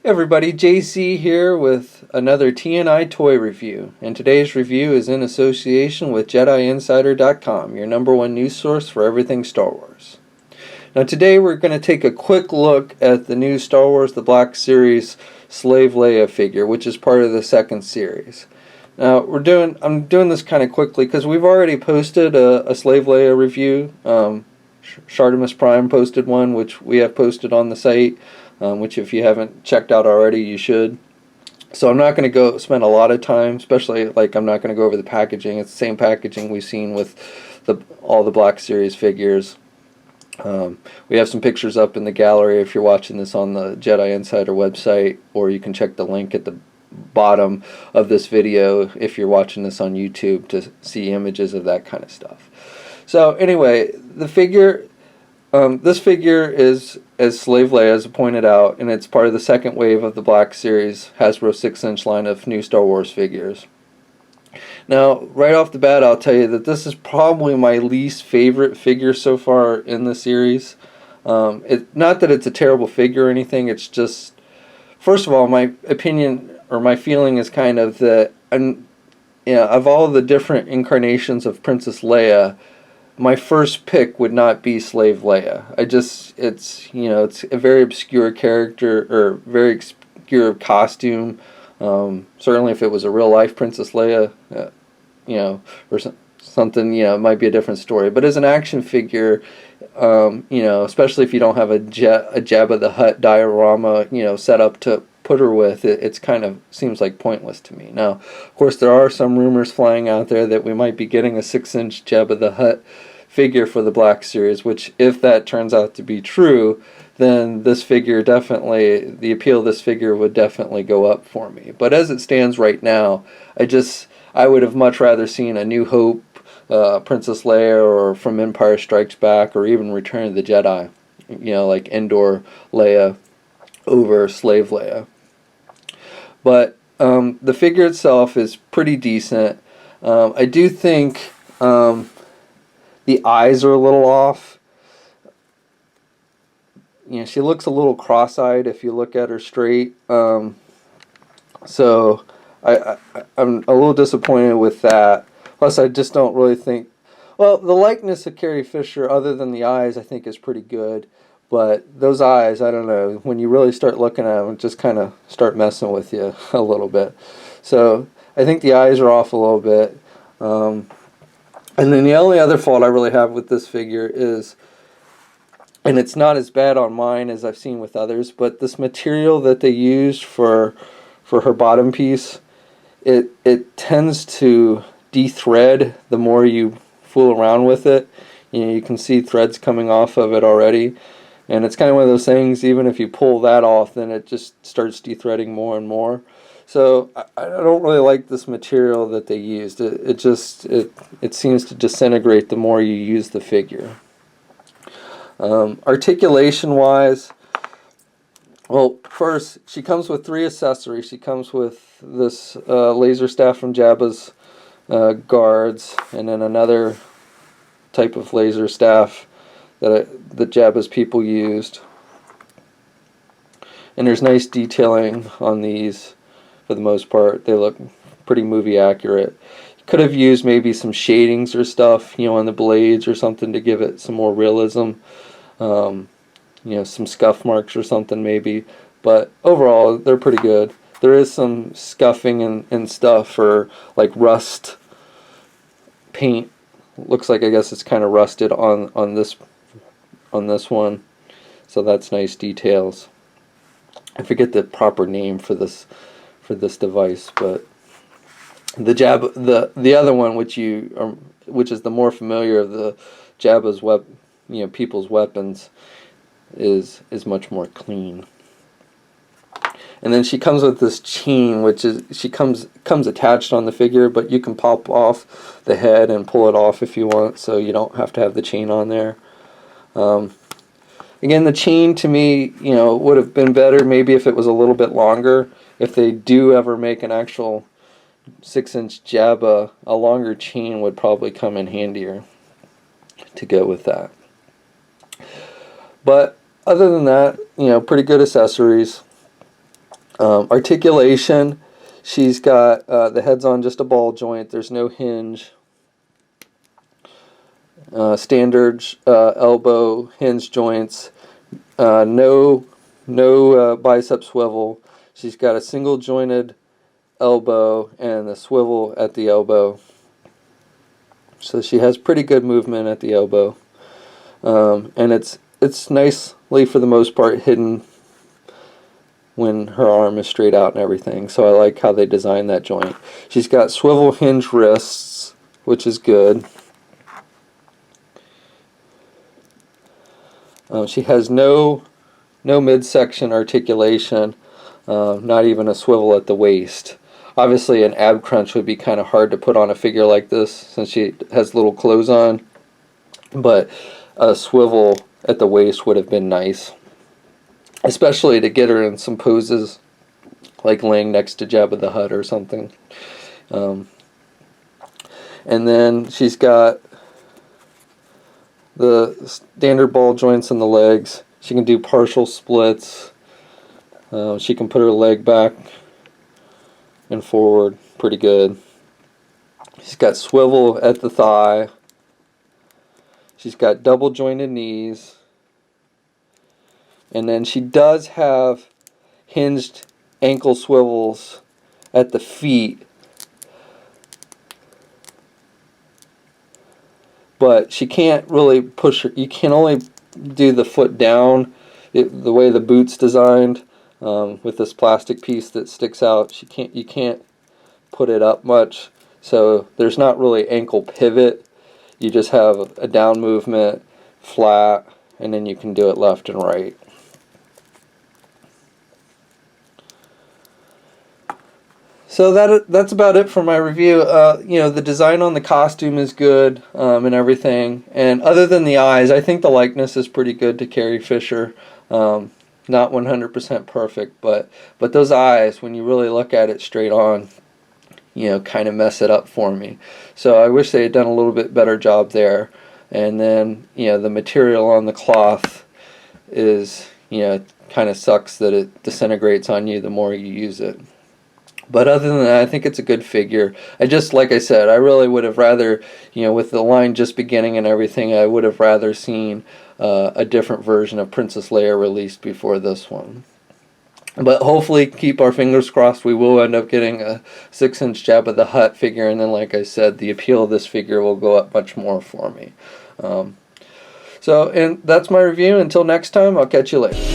Hey everybody, JC here with another TNI toy review, and today's review is in association with JediInsider.com, your number one news source for everything Star Wars. Now today we're going to take a quick look at the new Star Wars The Black Series Slave Leia figure, which is part of the second series. Now I'm doing this kind of quickly because we've already posted a Slave Leia review. Shartimus Prime posted one, which we have posted on the site. Which if you haven't checked out already, you should. So I'm not going to go spend a lot of time, especially I'm not going to go over the packaging. It's the same packaging we've seen with all the Black Series figures. We have some pictures up in the gallery if you're watching this on the Jedi Insider website, or you can check the link at the bottom of this video if you're watching this on YouTube to see images of that kind of stuff. So anyway, the figure... this figure is as Slave Leia, as pointed out, and it's part of the second wave of the Black Series Hasbro 6-inch line of new Star Wars figures. Now, right off the bat, I'll tell you that this is probably my least favorite figure so far in the series. Not that it's a terrible figure or anything, it's just, first of all, my opinion, or my feeling is kind of that, of all the different incarnations of Princess Leia, my first pick would not be Slave Leia. It's a very obscure character, or very obscure costume. Certainly if it was a real life Princess Leia, or something, it might be a different story. But as an action figure, especially if you don't have a Jabba the Hutt diorama, set up to put her with, it's kind of seems like pointless to me. Now, of course, there are some rumors flying out there that we might be getting a 6-inch Jabba the Hutt figure for the Black Series, which, if that turns out to be true, then this figure the appeal of this figure would definitely go up for me. But as it stands right now, I would have much rather seen a New Hope Princess Leia, or from Empire Strikes Back, or even Return of the Jedi, like Endor Leia over Slave Leia. But the figure itself is pretty decent. I do think the eyes are a little off. She looks a little cross-eyed if you look at her straight. So I'm a little disappointed with that. Plus, I just don't really think... Well, the likeness of Carrie Fisher, other than the eyes, I think is pretty good. But those eyes, I don't know, when you really start looking at them, just kind of start messing with you a little bit. So I think the eyes are off a little bit. And then the only other fault I really have with this figure is, and it's not as bad on mine as I've seen with others, but this material that they used for her bottom piece, it tends to de-thread the more you fool around with it. You can see threads coming off of it already. And it's kind of one of those things, even if you pull that off, then it just starts de-threading more and more. So I don't really like this material that they used. It seems to disintegrate the more you use the figure. Articulation-wise, well, first, she comes with 3 accessories. She comes with this laser staff from Jabba's guards, and then another type of laser staff that Jabba's people used. And there's nice detailing on these for the most part. They look pretty movie accurate. Could have used maybe some shadings or stuff, on the blades or something to give it some more realism. Some scuff marks or something maybe. But overall, they're pretty good. There is some scuffing and stuff, or like rust paint. Looks like, I guess it's kind of rusted on this one. So that's nice details. I forget the proper name for this device, but the other one, which is the more familiar of the Jabba's people's weapons, is much more clean. And then she comes with this chain, which comes attached on the figure, but you can pop off the head and pull it off if you want, so you don't have to have the chain on there. Again, the chain to me, would have been better maybe if it was a little bit longer. If they do ever make an actual 6-inch Jabba, a longer chain would probably come in handier to go with that. But other than that, pretty good accessories. Articulation, she's got the head's on just a ball joint. There's no hinge. Standard elbow hinge joints. No bicep swivel. She's got a single jointed elbow and a swivel at the elbow. So she has pretty good movement at the elbow. And it's nicely, for the most part, hidden when her arm is straight out and everything. So I like how they designed that joint. She's got swivel hinge wrists, which is good. She has no midsection articulation, not even a swivel at the waist. Obviously an ab crunch would be kind of hard to put on a figure like this since she has little clothes on, but a swivel at the waist would have been nice, especially to get her in some poses like laying next to Jabba the Hutt or something. And then she's got the standard ball joints in the legs. She can do partial splits. She can put her leg back and forward pretty good. She's got swivel at the thigh. She's got double jointed knees. And then she does have hinged ankle swivels at the feet. But she can't really push her. You can only do the foot down. The way the boot's designed, with this plastic piece that sticks out, you can't put it up much. So there's not really ankle pivot. You just have a down movement, flat, and then you can do it left and right. So that's about it for my review. The design on the costume is good, and everything. And other than the eyes, I think the likeness is pretty good to Carrie Fisher. Not 100% perfect, but those eyes, when you really look at it straight on, kind of mess it up for me. So I wish they had done a little bit better job there. And then, the material on the cloth is, kind of sucks that it disintegrates on you the more you use it. But other than that, I think it's a good figure. Like I said, I really would have rather, with the line just beginning and everything, I would have rather seen a different version of Princess Leia released before this one. But hopefully, keep our fingers crossed, we will end up getting a 6-inch Jabba the Hutt figure, and then, like I said, the appeal of this figure will go up much more for me. And that's my review. Until next time, I'll catch you later.